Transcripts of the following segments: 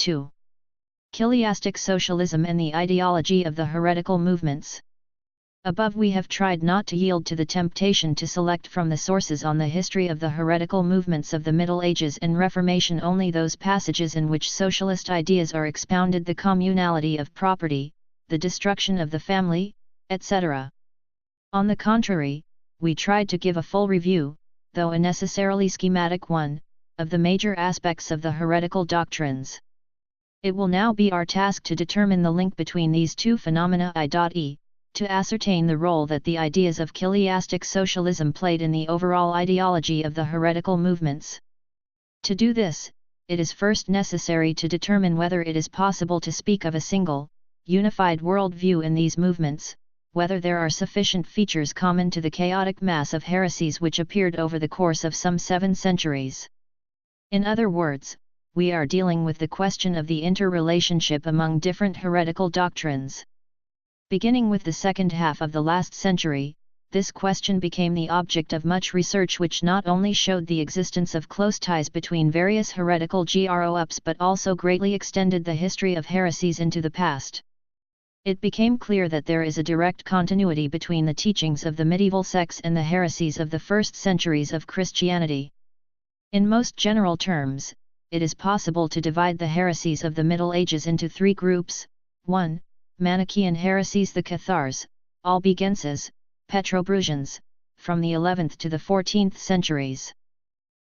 2. Chiliastic socialism and the ideology of the heretical movements. Above we have tried not to yield to the temptation to select from the sources on the history of the heretical movements of the Middle Ages and Reformation only those passages in which socialist ideas are expounded, the communality of property, the destruction of the family, etc. On the contrary, we tried to give a full review, though a necessarily schematic one, of the major aspects of the heretical doctrines. It will now be our task to determine the link between these two phenomena i.e., to ascertain the role that the ideas of Chiliastic socialism played in the overall ideology of the heretical movements. To do this, it is first necessary to determine whether it is possible to speak of a single, unified worldview in these movements, whether there are sufficient features common to the chaotic mass of heresies which appeared over the course of some 7 centuries. In other words, we are dealing with the question of the interrelationship among different heretical doctrines. Beginning with the second half of the last century, this question became the object of much research, which not only showed the existence of close ties between various heretical groups but also greatly extended the history of heresies into the past. It became clear that there is a direct continuity between the teachings of the medieval sects and the heresies of the first centuries of Christianity. In most general terms, it is possible to divide the heresies of the Middle Ages into 3 groups: 1. Manichaean heresies, the Cathars, Albigenses, Petrobrusians, from the 11th to the 14th centuries.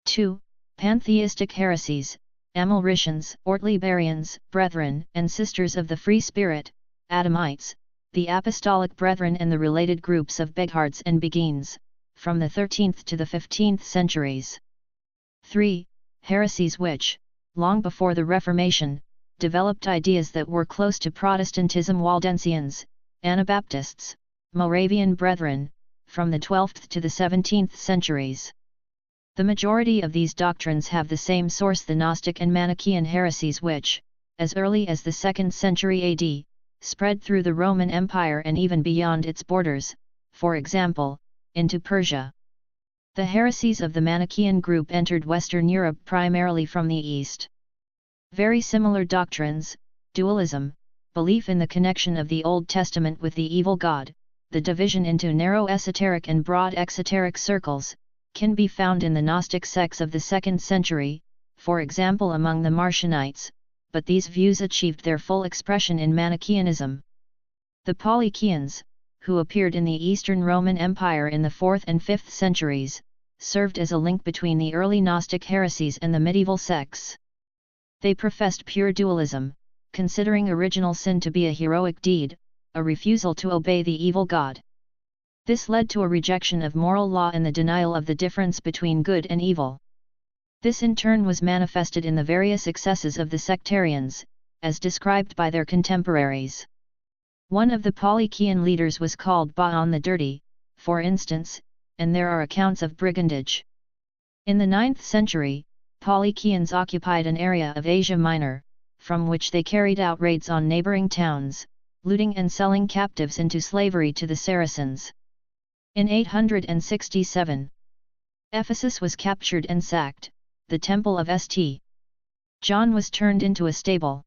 2. Pantheistic heresies, Amalricians, Ortliberians, Brethren and Sisters of the Free Spirit, Adamites, the Apostolic Brethren and the related groups of Beghards and Beguines, from the 13th to the 15th centuries. 3. Heresies which, long before the Reformation, developed ideas that were close to Protestantism: Waldensians, Anabaptists, Moravian Brethren, from the 12th to the 17th centuries. The majority of these doctrines have the same source: the Gnostic and Manichaean heresies, which, as early as the 2nd century AD, spread through the Roman Empire and even beyond its borders, for example, into Persia. The heresies of the Manichaean group entered Western Europe primarily from the East. Very similar doctrines, dualism, belief in the connection of the Old Testament with the evil God, the division into narrow esoteric and broad exoteric circles, can be found in the Gnostic sects of the 2nd century, for example among the Marcionites, but these views achieved their full expression in Manichaeanism. The Polychaeans, who appeared in the Eastern Roman Empire in the 4th and 5th centuries, served as a link between the early Gnostic heresies and the medieval sects. They professed pure dualism, considering original sin to be a heroic deed, a refusal to obey the evil God. This led to a rejection of moral law and the denial of the difference between good and evil. This in turn was manifested in the various excesses of the sectarians, as described by their contemporaries. One of the Polychaean leaders was called Ba'an the Dirty, for instance, and there are accounts of brigandage. In the 9th century, Polychaeans occupied an area of Asia Minor, from which they carried out raids on neighboring towns, looting and selling captives into slavery to the Saracens. In 867, Ephesus was captured and sacked, the temple of St. John was turned into a stable.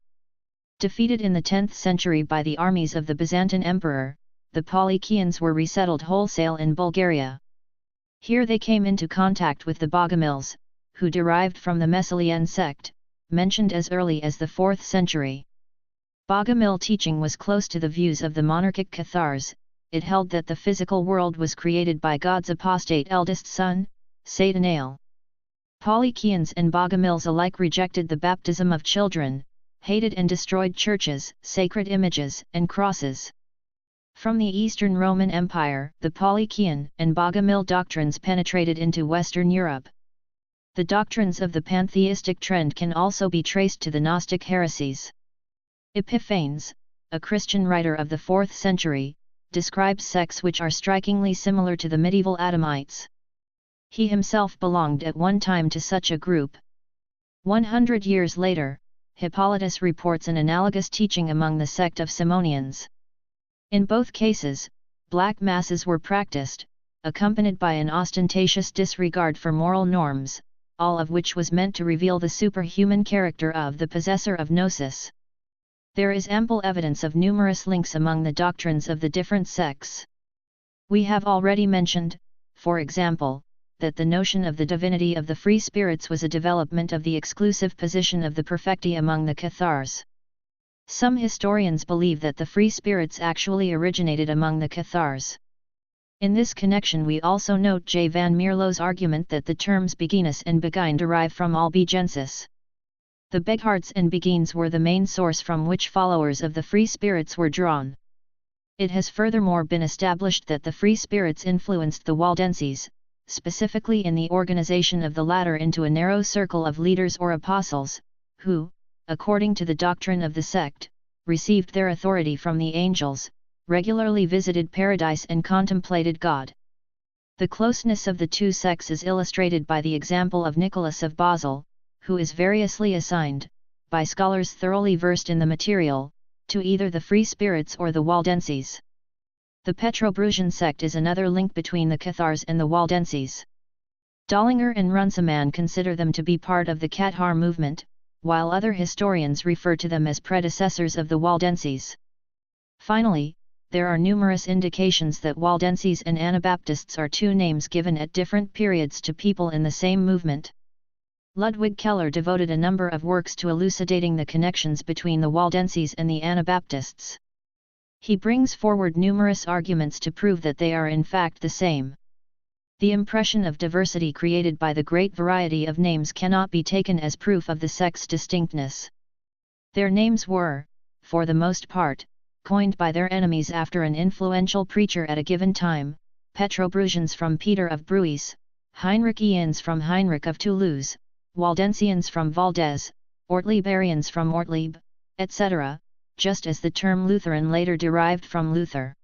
Defeated in the 10th century by the armies of the Byzantine emperor, the Polychaeans were resettled wholesale in Bulgaria. Here they came into contact with the Bogomils, who derived from the Mesalian sect, mentioned as early as the 4th century. Bogomil teaching was close to the views of the monarchic Cathars. It held that the physical world was created by God's apostate eldest son, Satanael. Polychaeans and Bogomils alike rejected the baptism of children, hated and destroyed churches, sacred images, and crosses. From the Eastern Roman Empire, the Polychaean and Bogomil doctrines penetrated into Western Europe. The doctrines of the pantheistic trend can also be traced to the Gnostic heresies. Epiphanes, a Christian writer of the 4th century, describes sects which are strikingly similar to the medieval Adamites. He himself belonged at one time to such a group. 100 years later, Hippolytus reports an analogous teaching among the sect of Simonians. In both cases, black masses were practiced, accompanied by an ostentatious disregard for moral norms, all of which was meant to reveal the superhuman character of the possessor of gnosis. There is ample evidence of numerous links among the doctrines of the different sects. We have already mentioned, for example, that the notion of the divinity of the free spirits was a development of the exclusive position of the perfecti among the Cathars. Some historians believe that the free spirits actually originated among the Cathars. In this connection we also note J. van Mierlo's argument that the terms beginus and begine derive from albigensis. The Beghards and Beguines were the main source from which followers of the free spirits were drawn. It has furthermore been established that the free spirits influenced the Waldenses, specifically in the organization of the latter into a narrow circle of leaders or apostles, who, according to the doctrine of the sect, received their authority from the angels, regularly visited paradise and contemplated God. The closeness of the two sects is illustrated by the example of Nicholas of Basel, who is variously assigned, by scholars thoroughly versed in the material, to either the free spirits or the Waldenses. The Petrobrusian sect is another link between the Cathars and the Waldenses. Dollinger and Runciman consider them to be part of the Cathar movement, while other historians refer to them as predecessors of the Waldenses. Finally, there are numerous indications that Waldenses and Anabaptists are two names given at different periods to people in the same movement. Ludwig Keller devoted a number of works to elucidating the connections between the Waldenses and the Anabaptists. He brings forward numerous arguments to prove that they are in fact the same. The impression of diversity created by the great variety of names cannot be taken as proof of the sect's distinctness. Their names were, for the most part, coined by their enemies after an influential preacher at a given time, Petrobrusians from Peter of Bruys, Heinrichians from Heinrich of Toulouse, Waldensians from Valdez, Ortlieberians from Ortlieb, etc., just as the term Lutheran later derived from Luther.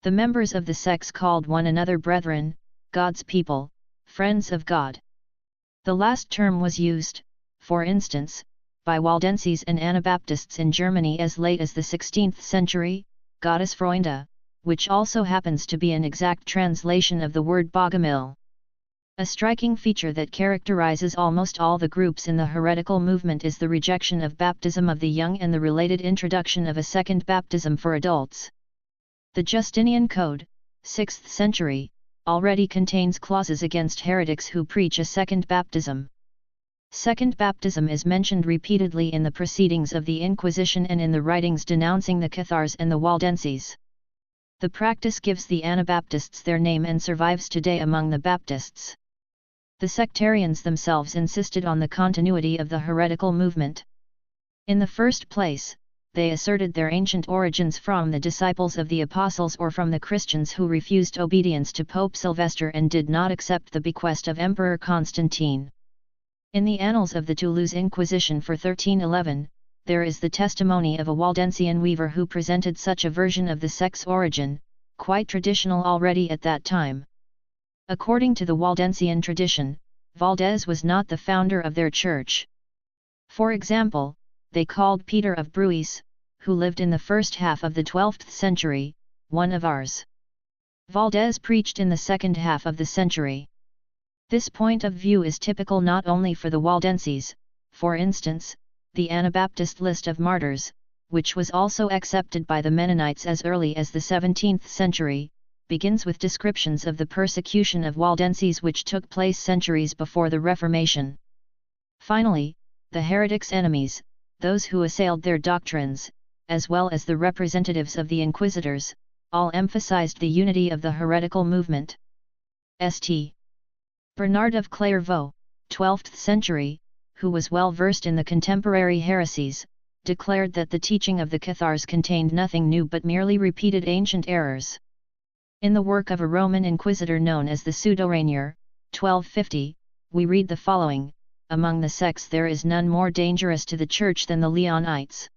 The members of the sects called one another brethren, God's people, friends of God. The last term was used, for instance, by Waldenses and Anabaptists in Germany as late as the 16th century, Gottesfreunde, which also happens to be an exact translation of the word Bogomil. A striking feature that characterizes almost all the groups in the heretical movement is the rejection of baptism of the young and the related introduction of a second baptism for adults. The Justinian Code, 6th century, already contains clauses against heretics who preach a second baptism. Second baptism is mentioned repeatedly in the proceedings of the Inquisition and in the writings denouncing the Cathars and the Waldenses. The practice gives the Anabaptists their name and survives today among the Baptists. The sectarians themselves insisted on the continuity of the heretical movement. In the first place, they asserted their ancient origins from the disciples of the apostles or from the Christians who refused obedience to Pope Sylvester and did not accept the bequest of Emperor Constantine. In the annals of the Toulouse Inquisition for 1311, there is the testimony of a Waldensian weaver who presented such a version of the sect's origin, quite traditional already at that time. According to the Waldensian tradition, Valdez was not the founder of their church. For example, they called Peter of Bruys, who lived in the first half of the 12th century, one of ours. Valdez preached in the second half of the century. This point of view is typical not only for the Waldenses, for instance, the Anabaptist list of martyrs, which was also accepted by the Mennonites as early as the 17th century, begins with descriptions of the persecution of Waldenses which took place centuries before the Reformation. Finally, the heretics' enemies, those who assailed their doctrines, as well as the representatives of the inquisitors, all emphasized the unity of the heretical movement. St. Bernard of Clairvaux, 12th century, who was well versed in the contemporary heresies, declared that the teaching of the Cathars contained nothing new but merely repeated ancient errors. In the work of a Roman inquisitor known as the Pseudo-Rainier, 1250, we read the following: among the sects there is none more dangerous to the Church than the Leonites.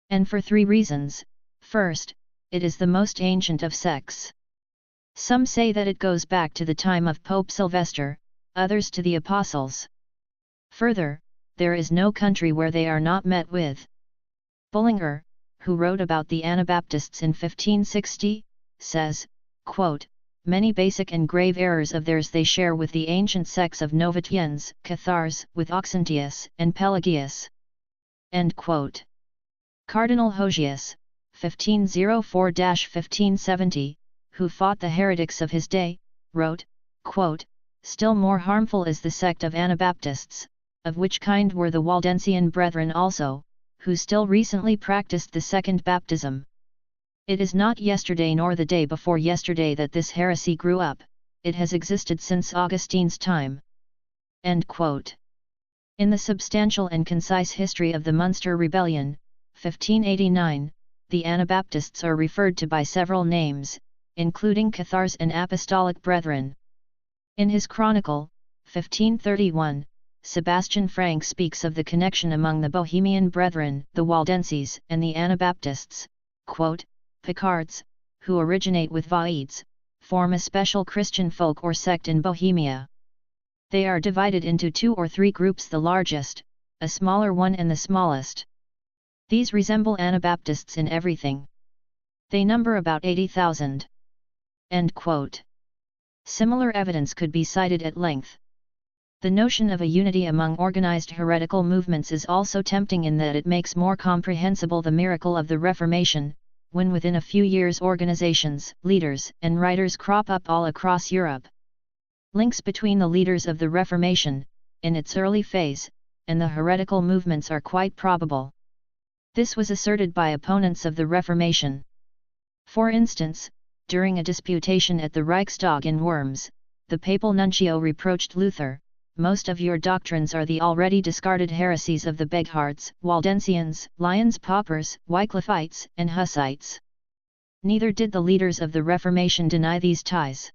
And for 3 reasons. First, it is the most ancient of sects. Some say that it goes back to the time of Pope Sylvester, others to the Apostles. Further, there is no country where they are not met with. Bullinger, who wrote about the Anabaptists in 1560, says, quote, many basic and grave errors of theirs they share with the ancient sects of Novatians, Cathars, with Auxentius and Pelagius." End quote. Cardinal Hosius, 1504–1570, who fought the heretics of his day, wrote, quote, "Still more harmful is the sect of Anabaptists, of which kind were the Waldensian brethren also, who still recently practiced the second baptism. It is not yesterday nor the day before yesterday that this heresy grew up, it has existed since Augustine's time." End quote. In the substantial and concise history of the Munster Rebellion, 1589, the Anabaptists are referred to by several names, including Cathars and Apostolic Brethren. In his Chronicle, 1531, Sebastian Frank speaks of the connection among the Bohemian Brethren, the Waldenses, and the Anabaptists, quote, "Picards, who originate with Vaides, form a special Christian folk or sect in Bohemia. They are divided into 2 or 3 groups, the largest, a smaller one and the smallest. These resemble Anabaptists in everything. They number about 80,000. End quote. Similar evidence could be cited at length. The notion of a unity among organized heretical movements is also tempting in that it makes more comprehensible the miracle of the Reformation, when within a few years organizations, leaders, and writers crop up all across Europe. Links between the leaders of the Reformation, in its early phase, and the heretical movements are quite probable. This was asserted by opponents of the Reformation. For instance, during a disputation at the Reichstag in Worms, the papal nuncio reproached Luther, "Most of your doctrines are the already discarded heresies of the Beghards, Waldensians, Lyons Paupers, Wycliffites, and Hussites." Neither did the leaders of the Reformation deny these ties.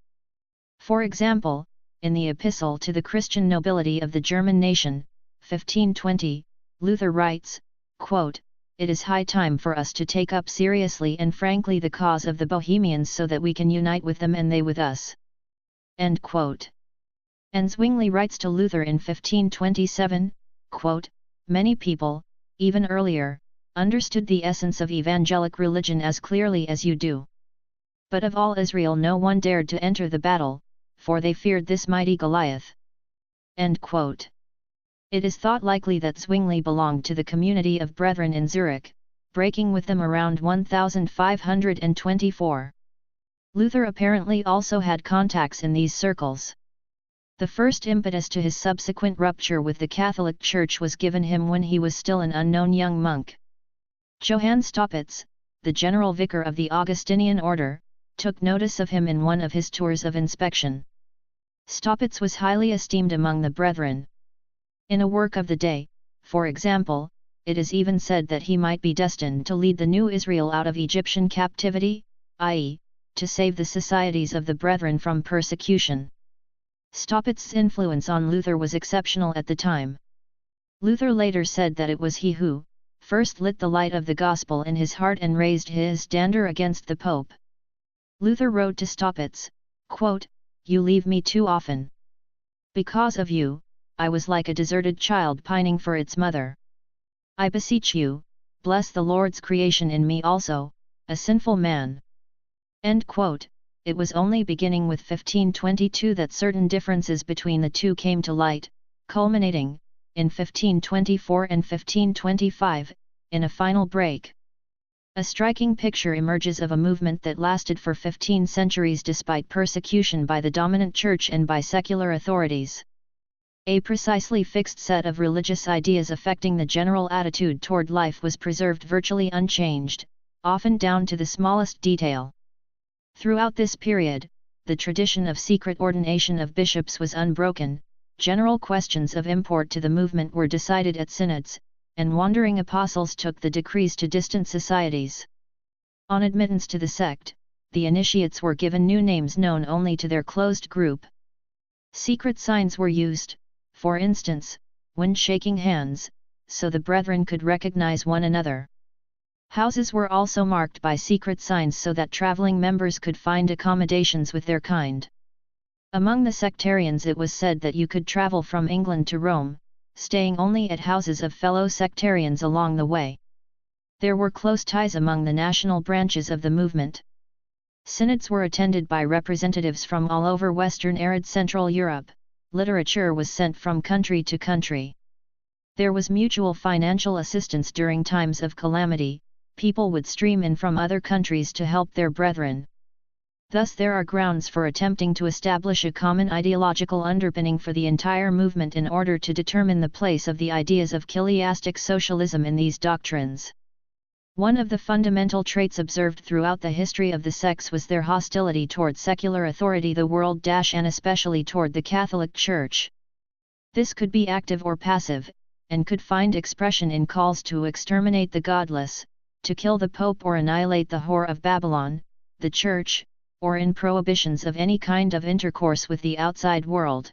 For example, in the Epistle to the Christian Nobility of the German Nation, 1520, Luther writes, quote, "It is high time for us to take up seriously and frankly the cause of the Bohemians so that we can unite with them and they with us." End quote. And Zwingli writes to Luther in 1527, quote, "Many people, even earlier, understood the essence of evangelic religion as clearly as you do. But of all Israel no one dared to enter the battle, for they feared this mighty Goliath." End quote. It is thought likely that Zwingli belonged to the community of brethren in Zurich, breaking with them around 1524. Luther apparently also had contacts in these circles. The first impetus to his subsequent rupture with the Catholic Church was given him when he was still an unknown young monk. Johann Staupitz, the general vicar of the Augustinian order, took notice of him in one of his tours of inspection. Staupitz was highly esteemed among the brethren. In a work of the day, for example, it is even said that he might be destined to lead the new Israel out of Egyptian captivity, i.e., to save the societies of the brethren from persecution. Staupitz's influence on Luther was exceptional at the time. Luther later said that it was he who first lit the light of the gospel in his heart and raised his standard against the Pope. Luther wrote to Staupitz, quote, "You leave me too often. Because of you, I was like a deserted child pining for its mother. I beseech you, bless the Lord's creation in me also, a sinful man." End quote. It was only beginning with 1522 that certain differences between the two came to light, culminating, in 1524 and 1525, in a final break. A striking picture emerges of a movement that lasted for 15 centuries despite persecution by the dominant church and by secular authorities. A precisely fixed set of religious ideas affecting the general attitude toward life was preserved virtually unchanged, often down to the smallest detail. Throughout this period, the tradition of secret ordination of bishops was unbroken, general questions of import to the movement were decided at synods, and wandering apostles took the decrees to distant societies. On admittance to the sect, the initiates were given new names known only to their closed group. Secret signs were used, for instance, when shaking hands, so the brethren could recognize one another. Houses were also marked by secret signs so that traveling members could find accommodations with their kind. Among the sectarians it was said that you could travel from England to Rome, staying only at houses of fellow sectarians along the way. There were close ties among the national branches of the movement. Synods were attended by representatives from all over Western arid Central Europe. Literature was sent from country to country. There was mutual financial assistance during times of calamity. People would stream in from other countries to help their brethren. Thus there are grounds for attempting to establish a common ideological underpinning for the entire movement in order to determine the place of the ideas of Chiliastic socialism in these doctrines. One of the fundamental traits observed throughout the history of the sects was their hostility toward secular authority, the world, and especially toward the Catholic Church. This could be active or passive, and could find expression in calls to exterminate the godless, to kill the Pope or annihilate the whore of Babylon, the Church, or in prohibitions of any kind of intercourse with the outside world.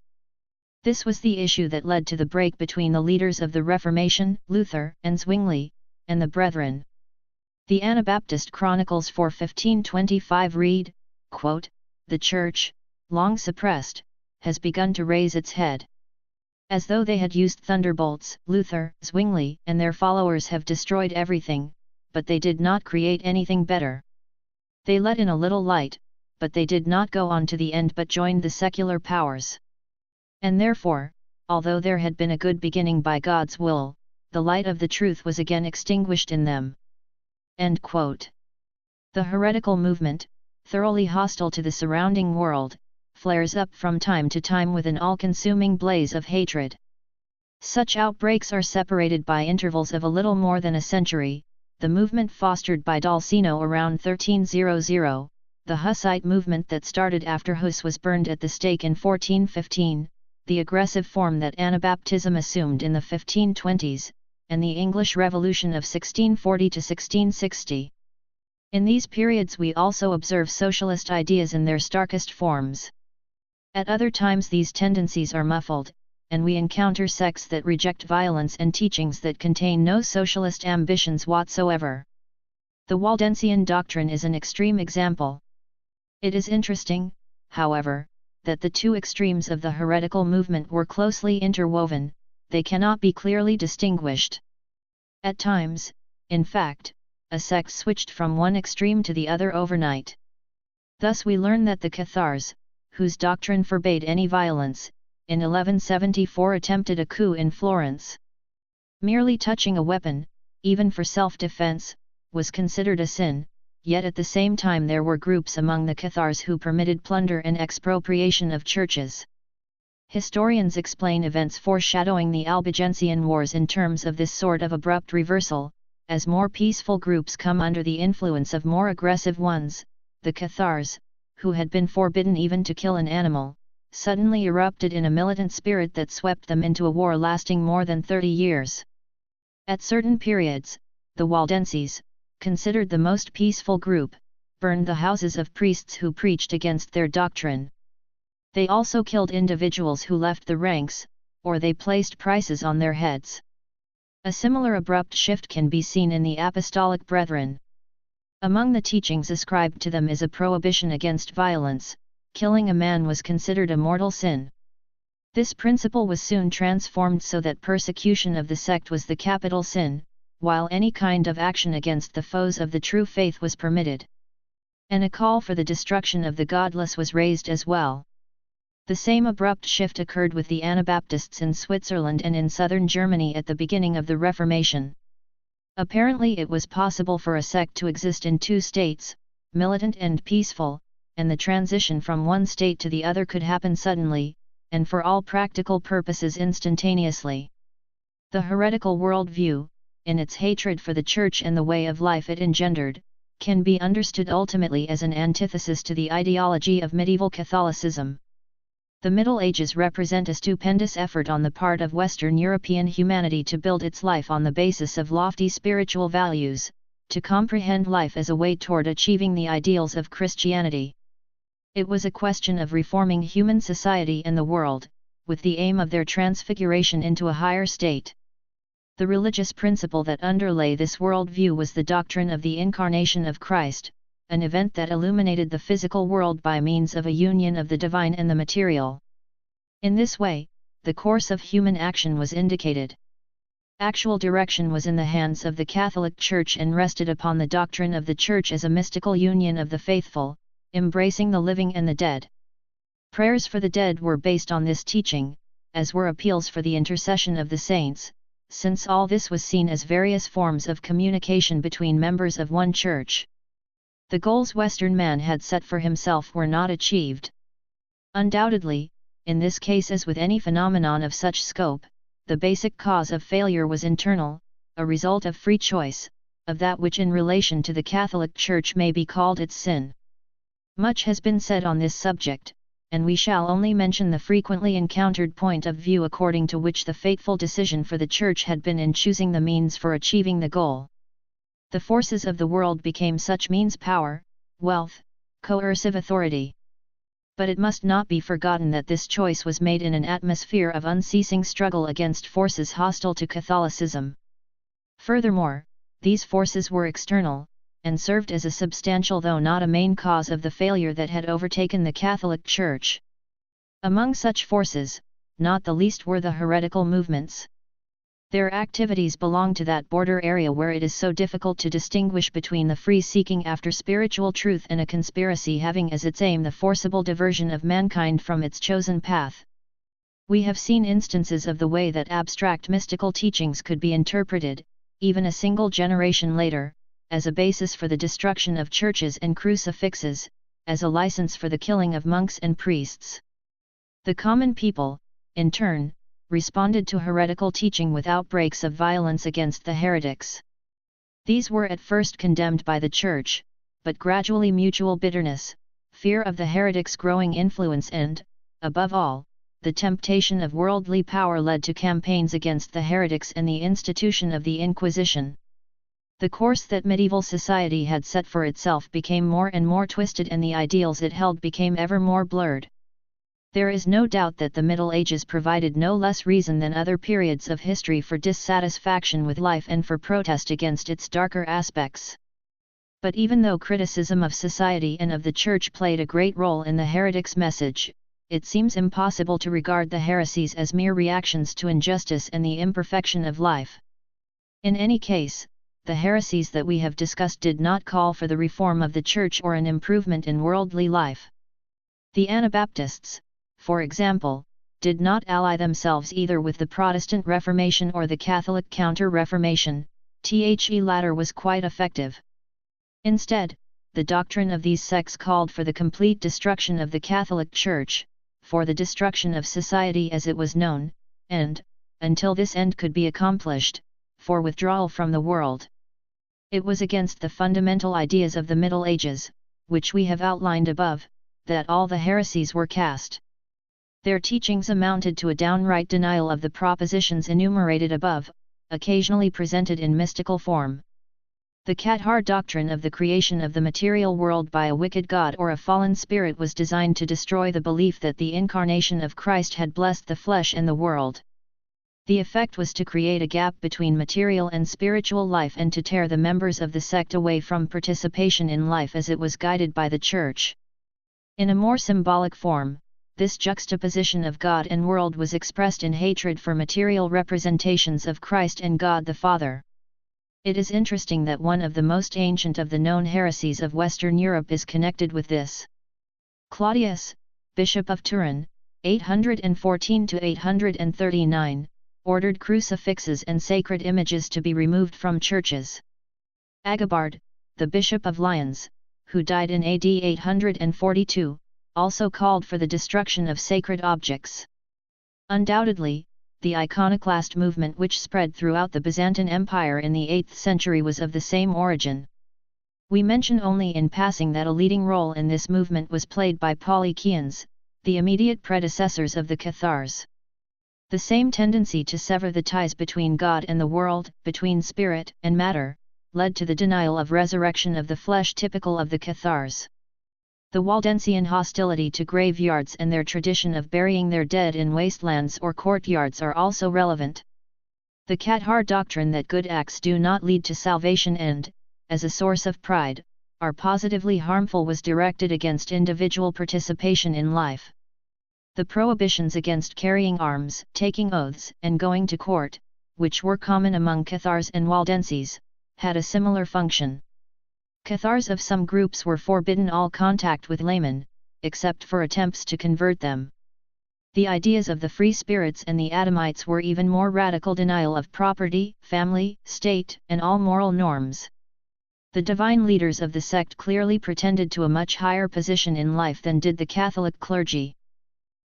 This was the issue that led to the break between the leaders of the Reformation, Luther and Zwingli, and the Brethren. The Anabaptist Chronicles for 1525 read, quote, "The Church, long suppressed, has begun to raise its head. As though they had used thunderbolts, Luther, Zwingli, and their followers have destroyed everything, but they did not create anything better. They let in a little light, but they did not go on to the end but joined the secular powers. And therefore, although there had been a good beginning by God's will, the light of the truth was again extinguished in them." End quote. The heretical movement, thoroughly hostile to the surrounding world, flares up from time to time with an all-consuming blaze of hatred. Such outbreaks are separated by intervals of a little more than a century: the movement fostered by Dolcino around 1300, the Hussite movement that started after Hus was burned at the stake in 1415, the aggressive form that Anabaptism assumed in the 1520s, and the English Revolution of 1640 to 1660. In these periods we also observe socialist ideas in their starkest forms. At other times these tendencies are muffled, and we encounter sects that reject violence and teachings that contain no socialist ambitions whatsoever. The Waldensian doctrine is an extreme example. It is interesting, however, that the two extremes of the heretical movement were closely interwoven. They cannot be clearly distinguished. At times, in fact, a sect switched from one extreme to the other overnight. Thus we learn that the Cathars, whose doctrine forbade any violence, in 1174 attempted a coup in Florence. Merely touching a weapon, even for self-defense, was considered a sin, yet at the same time there were groups among the Cathars who permitted plunder and expropriation of churches. Historians explain events foreshadowing the Albigensian Wars in terms of this sort of abrupt reversal: as more peaceful groups come under the influence of more aggressive ones, the Cathars, who had been forbidden even to kill an animal, suddenly erupted in a militant spirit that swept them into a war lasting more than 30 years. At certain periods, the Waldenses, considered the most peaceful group, burned the houses of priests who preached against their doctrine. They also killed individuals who left the ranks, or they placed prices on their heads. A similar abrupt shift can be seen in the Apostolic Brethren. Among the teachings ascribed to them is a prohibition against violence. Killing a man was considered a mortal sin. This principle was soon transformed so that persecution of the sect was the capital sin, while any kind of action against the foes of the true faith was permitted. And a call for the destruction of the godless was raised as well. The same abrupt shift occurred with the Anabaptists in Switzerland and in southern Germany at the beginning of the Reformation. Apparently it was possible for a sect to exist in two states, militant and peaceful, and the transition from one state to the other could happen suddenly, and for all practical purposes instantaneously. The heretical worldview, in its hatred for the Church and the way of life it engendered, can be understood ultimately as an antithesis to the ideology of medieval Catholicism. The Middle Ages represent a stupendous effort on the part of Western European humanity to build its life on the basis of lofty spiritual values, to comprehend life as a way toward achieving the ideals of Christianity. It was a question of reforming human society and the world, with the aim of their transfiguration into a higher state. The religious principle that underlay this worldview was the doctrine of the incarnation of Christ, an event that illuminated the physical world by means of a union of the divine and the material. In this way, the course of human action was indicated. Actual direction was in the hands of the Catholic Church and rested upon the doctrine of the Church as a mystical union of the faithful, embracing the living and the dead. Prayers for the dead were based on this teaching, as were appeals for the intercession of the saints, since all this was seen as various forms of communication between members of one church. The goals Western man had set for himself were not achieved. Undoubtedly, in this case as with any phenomenon of such scope, the basic cause of failure was internal, a result of free choice, of that which in relation to the Catholic Church may be called its sin. Much has been said on this subject, and we shall only mention the frequently encountered point of view according to which the fateful decision for the Church had been in choosing the means for achieving the goal. The forces of the world became such means: power, wealth, coercive authority. But it must not be forgotten that this choice was made in an atmosphere of unceasing struggle against forces hostile to Catholicism. Furthermore, these forces were external, and served as a substantial though not a main cause of the failure that had overtaken the Catholic Church. Among such forces, not the least were the heretical movements. Their activities belong to that border area where it is so difficult to distinguish between the free seeking after spiritual truth and a conspiracy having as its aim the forcible diversion of mankind from its chosen path. We have seen instances of the way that abstract mystical teachings could be interpreted, even a single generation later, as a basis for the destruction of churches and crucifixes, as a license for the killing of monks and priests. The common people, in turn, responded to heretical teaching with outbreaks of violence against the heretics. These were at first condemned by the Church, but gradually mutual bitterness, fear of the heretics' growing influence and, above all, the temptation of worldly power led to campaigns against the heretics and the institution of the Inquisition. The course that medieval society had set for itself became more and more twisted and the ideals it held became ever more blurred. There is no doubt that the Middle Ages provided no less reason than other periods of history for dissatisfaction with life and for protest against its darker aspects. But even though criticism of society and of the Church played a great role in the heretics' message, it seems impossible to regard the heresies as mere reactions to injustice and the imperfection of life. In any case, the heresies that we have discussed did not call for the reform of the Church or an improvement in worldly life. The Anabaptists, for example, did not ally themselves either with the Protestant Reformation or the Catholic Counter-Reformation, the latter was quite effective. Instead, the doctrine of these sects called for the complete destruction of the Catholic Church, for the destruction of society as it was known, and, until this end could be accomplished, for withdrawal from the world. It was against the fundamental ideas of the Middle Ages, which we have outlined above, that all the heresies were cast. Their teachings amounted to a downright denial of the propositions enumerated above, occasionally presented in mystical form. The Cathar doctrine of the creation of the material world by a wicked god or a fallen spirit was designed to destroy the belief that the incarnation of Christ had blessed the flesh and the world. The effect was to create a gap between material and spiritual life and to tear the members of the sect away from participation in life as it was guided by the Church. In a more symbolic form, this juxtaposition of God and world was expressed in hatred for material representations of Christ and God the Father. It is interesting that one of the most ancient of the known heresies of Western Europe is connected with this. Claudius, Bishop of Turin, 814–839, ordered crucifixes and sacred images to be removed from churches. Agobard, the Bishop of Lyons, who died in AD 842, also called for the destruction of sacred objects. Undoubtedly, the iconoclast movement which spread throughout the Byzantine Empire in the 8th century was of the same origin. We mention only in passing that a leading role in this movement was played by Polychians, the immediate predecessors of the Cathars. The same tendency to sever the ties between God and the world, between spirit and matter, led to the denial of resurrection of the flesh typical of the Cathars. The Waldensian hostility to graveyards and their tradition of burying their dead in wastelands or courtyards are also relevant. The Cathar doctrine that good acts do not lead to salvation and, as a source of pride, are positively harmful was directed against individual participation in life. The prohibitions against carrying arms, taking oaths, and going to court, which were common among Cathars and Waldenses, had a similar function. Cathars of some groups were forbidden all contact with laymen, except for attempts to convert them. The ideas of the free spirits and the Adamites were even more radical denial of property, family, state, and all moral norms. The divine leaders of the sect clearly pretended to a much higher position in life than did the Catholic clergy.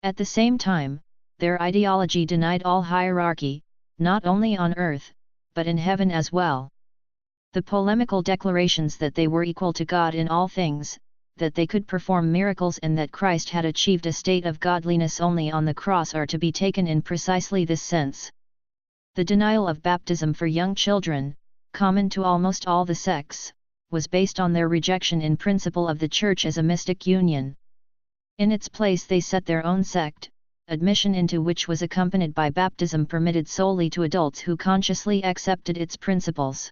At the same time, their ideology denied all hierarchy, not only on earth, but in heaven as well. The polemical declarations that they were equal to God in all things, that they could perform miracles and that Christ had achieved a state of godliness only on the cross are to be taken in precisely this sense. The denial of baptism for young children, common to almost all the sects, was based on their rejection in principle of the Church as a mystic union. In its place they set their own sect, admission into which was accompanied by baptism permitted solely to adults who consciously accepted its principles.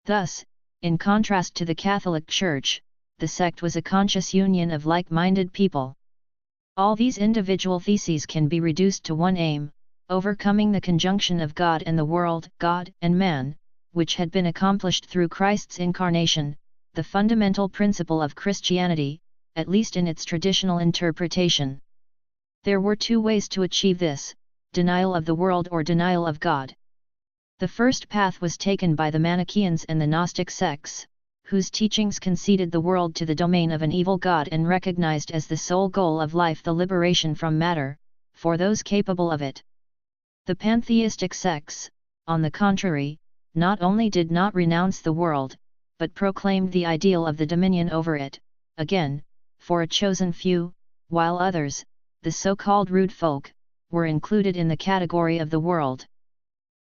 Thus, in contrast to the Catholic Church, the sect was a conscious union of like-minded people. All these individual theses can be reduced to one aim: overcoming the conjunction of God and the world, God and man, which had been accomplished through Christ's incarnation, the fundamental principle of Christianity, at least in its traditional interpretation. There were two ways to achieve this: denial of the world or denial of God. The first path was taken by the Manichaeans and the Gnostic sects, whose teachings conceded the world to the domain of an evil God and recognized as the sole goal of life the liberation from matter, for those capable of it. The pantheistic sects, on the contrary, not only did not renounce the world, but proclaimed the ideal of the dominion over it, again, for a chosen few, while others, the so-called rude folk, were included in the category of the world.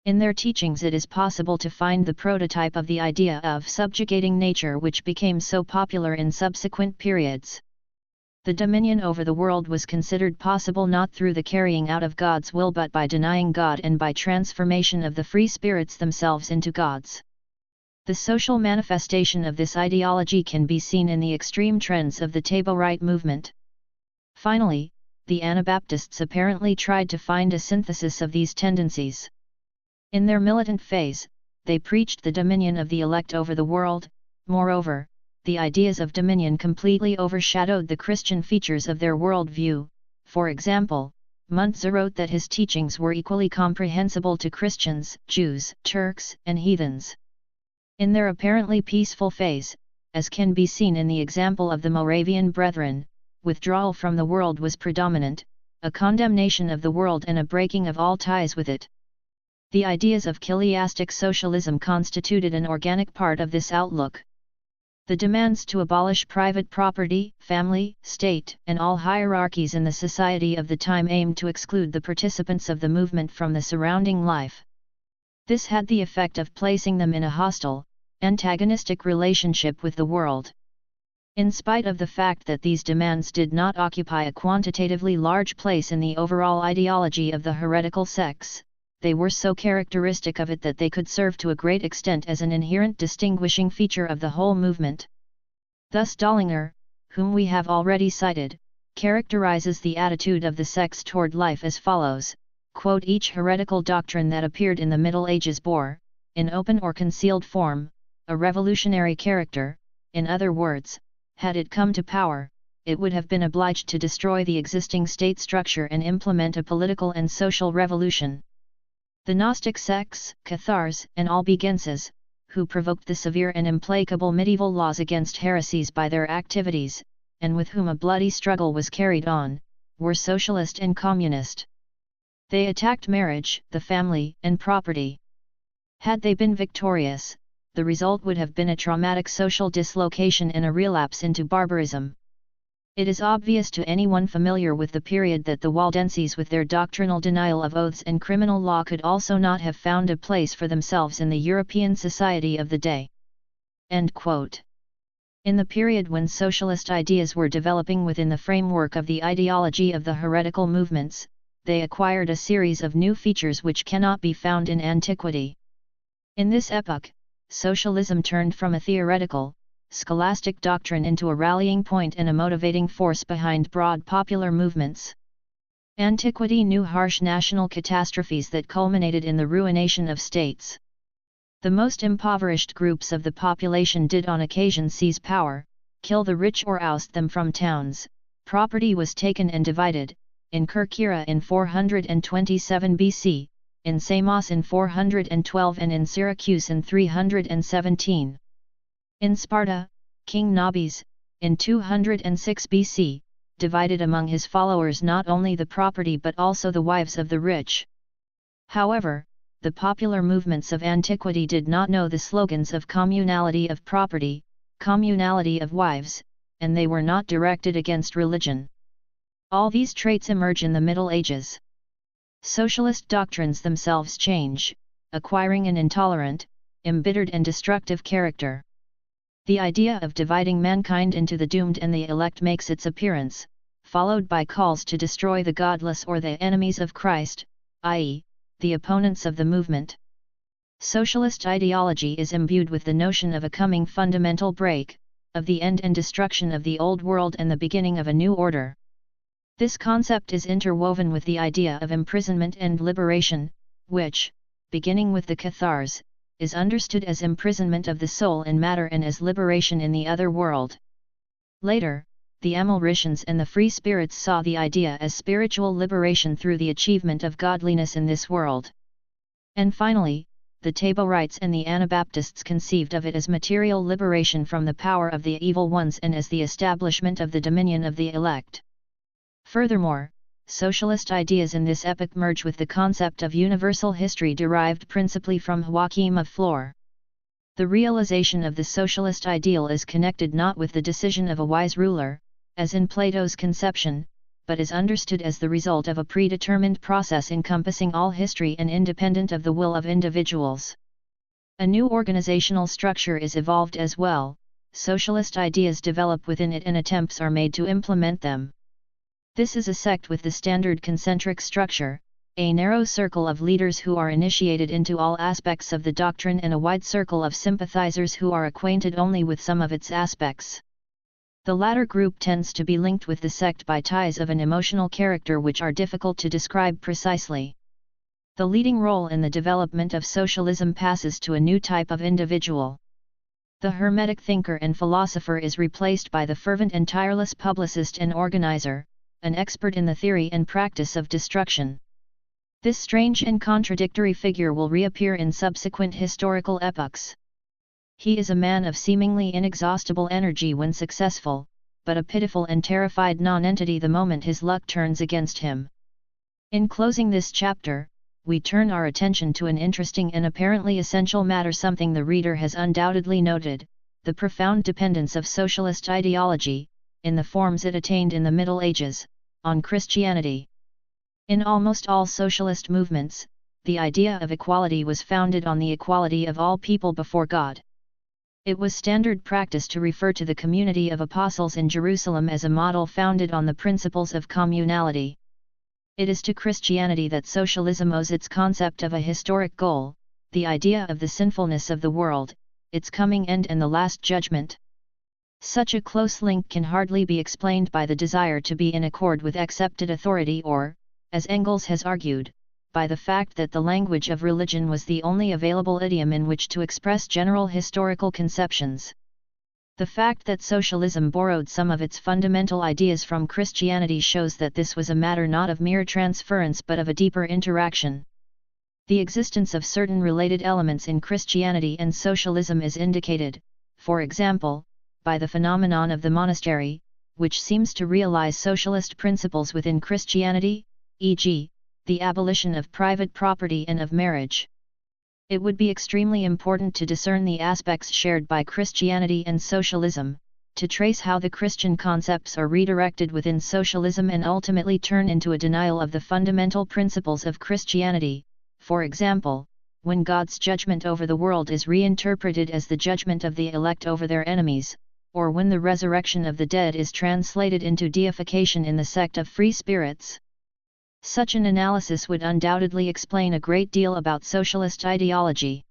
In their teachings it is possible to find the prototype of the idea of subjugating nature which became so popular in subsequent periods. The dominion over the world was considered possible not through the carrying out of God's will but by denying God and by transformation of the free spirits themselves into gods. The social manifestation of this ideology can be seen in the extreme trends of the Taborite movement. Finally, the Anabaptists apparently tried to find a synthesis of these tendencies. In their militant phase, they preached the dominion of the elect over the world. Moreover, the ideas of dominion completely overshadowed the Christian features of their worldview. For example, Muntzer wrote that his teachings were equally comprehensible to Christians, Jews, Turks, and heathens. In their apparently peaceful phase, as can be seen in the example of the Moravian Brethren, withdrawal from the world was predominant, a condemnation of the world and a breaking of all ties with it. The ideas of Chiliastic socialism constituted an organic part of this outlook. The demands to abolish private property, family, state, and all hierarchies in the society of the time aimed to exclude the participants of the movement from the surrounding life. This had the effect of placing them in a hostile, antagonistic relationship with the world. In spite of the fact that these demands did not occupy a quantitatively large place in the overall ideology of the heretical sects, they were so characteristic of it that they could serve to a great extent as an inherent distinguishing feature of the whole movement. Thus Dollinger, whom we have already cited, characterizes the attitude of the sects toward life as follows, quote, "Each heretical doctrine that appeared in the Middle Ages bore, in open or concealed form, a revolutionary character. In other words, had it come to power, it would have been obliged to destroy the existing state structure and implement a political and social revolution." The Gnostic sects, Cathars, and Albigenses, who provoked the severe and implacable medieval laws against heresies by their activities, and with whom a bloody struggle was carried on, were socialist and communist. They attacked marriage, the family, and property. Had they been victorious, the result would have been a traumatic social dislocation and a relapse into barbarism. It is obvious to anyone familiar with the period that the Waldenses with their doctrinal denial of oaths and criminal law could also not have found a place for themselves in the European society of the day. End quote. In the period when socialist ideas were developing within the framework of the ideology of the heretical movements, they acquired a series of new features which cannot be found in antiquity. In this epoch, socialism turned from a theoretical, scholastic doctrine into a rallying point and a motivating force behind broad popular movements. Antiquity knew harsh national catastrophes that culminated in the ruination of states. The most impoverished groups of the population did on occasion seize power, kill the rich or oust them from towns. Property was taken and divided, in Kerkyra in 427 BC, in Samos in 412 and in Syracuse in 317. In Sparta, King Nabis, in 206 BC, divided among his followers not only the property but also the wives of the rich. However, the popular movements of antiquity did not know the slogans of communality of property, communality of wives, and they were not directed against religion. All these traits emerge in the Middle Ages. Socialist doctrines themselves change, acquiring an intolerant, embittered and destructive character. The idea of dividing mankind into the doomed and the elect makes its appearance, followed by calls to destroy the godless or the enemies of Christ, i.e., the opponents of the movement. Socialist ideology is imbued with the notion of a coming fundamental break, of the end and destruction of the old world and the beginning of a new order. This concept is interwoven with the idea of imprisonment and liberation, which, beginning with the Cathars, is understood as imprisonment of the soul in matter and as liberation in the other world. Later, the Amalricians and the Free Spirits saw the idea as spiritual liberation through the achievement of godliness in this world. And finally, the Taborites and the Anabaptists conceived of it as material liberation from the power of the evil ones and as the establishment of the dominion of the elect. Furthermore, socialist ideas in this epoch merge with the concept of universal history derived principally from Joachim of Flore. The realization of the socialist ideal is connected not with the decision of a wise ruler, as in Plato's conception, but is understood as the result of a predetermined process encompassing all history and independent of the will of individuals. A new organizational structure is evolved as well, socialist ideas develop within it and attempts are made to implement them. This is a sect with the standard concentric structure, a narrow circle of leaders who are initiated into all aspects of the doctrine and a wide circle of sympathizers who are acquainted only with some of its aspects. The latter group tends to be linked with the sect by ties of an emotional character which are difficult to describe precisely. The leading role in the development of socialism passes to a new type of individual. The Hermetic thinker and philosopher is replaced by the fervent and tireless publicist and organizer, an expert in the theory and practice of destruction. This strange and contradictory figure will reappear in subsequent historical epochs. He is a man of seemingly inexhaustible energy when successful, but a pitiful and terrified nonentity the moment his luck turns against him. In closing this chapter, we turn our attention to an interesting and apparently essential matter, something the reader has undoubtedly noted: the profound dependence of socialist ideology, in the forms it attained in the Middle Ages, on Christianity. In almost all socialist movements, the idea of equality was founded on the equality of all people before God. It was standard practice to refer to the community of apostles in Jerusalem as a model founded on the principles of communality. It is to Christianity that socialism owes its concept of a historic goal, the idea of the sinfulness of the world, its coming end and the last judgment. Such a close link can hardly be explained by the desire to be in accord with accepted authority or, as Engels has argued, by the fact that the language of religion was the only available idiom in which to express general historical conceptions. The fact that socialism borrowed some of its fundamental ideas from Christianity shows that this was a matter not of mere transference but of a deeper interaction. The existence of certain related elements in Christianity and socialism is indicated, for example, by the phenomenon of the monastery, which seems to realize socialist principles within Christianity, e.g., the abolition of private property and of marriage. It would be extremely important to discern the aspects shared by Christianity and socialism, to trace how the Christian concepts are redirected within socialism and ultimately turn into a denial of the fundamental principles of Christianity. For example, when God's judgment over the world is reinterpreted as the judgment of the elect over their enemies, or when the resurrection of the dead is translated into deification in the sect of Free Spirits. Such an analysis would undoubtedly explain a great deal about socialist ideology.